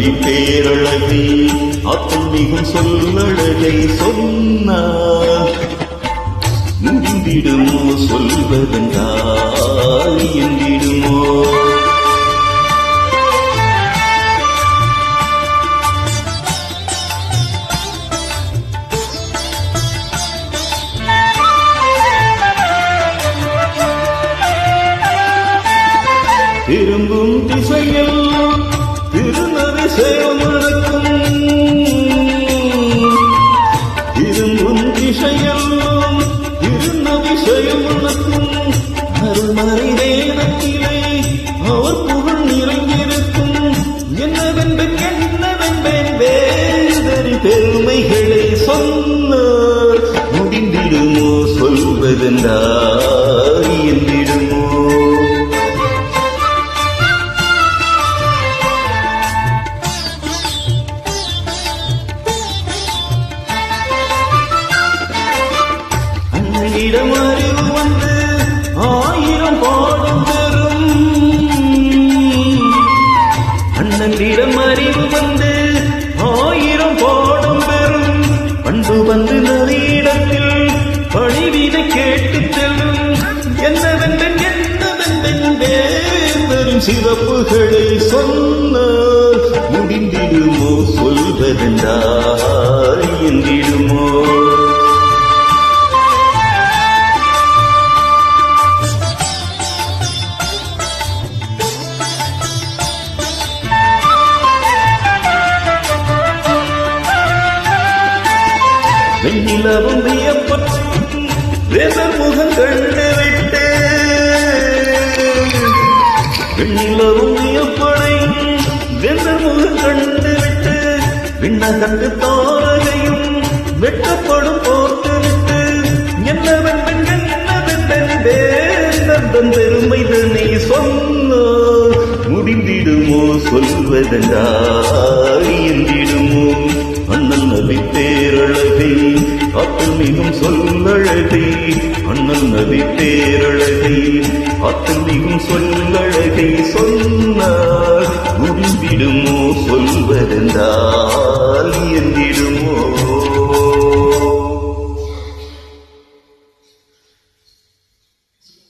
நபி பேரழகை அத்துமிகும் சொல்லழகை சொன்னார் முடிந்திடுமோ சொல்வதென்றால் என்றிடுமோ திரும்பும் திசையில் திருநதி சேவமணக்கும் திரும்பும் திசையில் திருநதி சேவமணக்கும் அருள்மறை வேதத்திலே அவர் புகழ் நிறைந்திருக்கும் என்னவென்பேன் வேதரி பெருமைகளை சொன்னார் முடிந்திடுமோ சொல்வதென்றால் என்றிடுமோ இடம் அறிவு வந்து 1000 பாடம் பெறும் அண்ணனிடம் அறிவு வந்து 1000 பாடம் பெறும் பண்பு வந்து நவீனத்தில் பணிவினை கேட்டு செல்லும் என்னவென்பென் பெரும் சிறப்புகளை சொன்னார் முடிந்திடுமோ சொல்வதென்றால் என்றிடுமோ வெண்ணிலவும் வியப்பற்றும் வேதர் முகம் கண்டு விட்டு வெண்ணிலவும் வியப்படையும் வேதர் முகம் கண்டு விட்டு விண்ணகந்து தாரகையும் வெட்டப்படும் போட்டு விட்டு என்னவென்பெண் வேந்தன் பெருமை தன்னை சொன்னார் முடிந்திடுமோ சொல்வதென்றால் என்றிடுமோ அண்ணல் நபி பேரழகை அத்துமிகும் சொல்லழகை அண்ணல் நபி பேரழகை அத்துமிகும் சொல்லழகை சொன்னார் முடிந்திடுமோ சொல்வதென்றால் என்றிடுமோ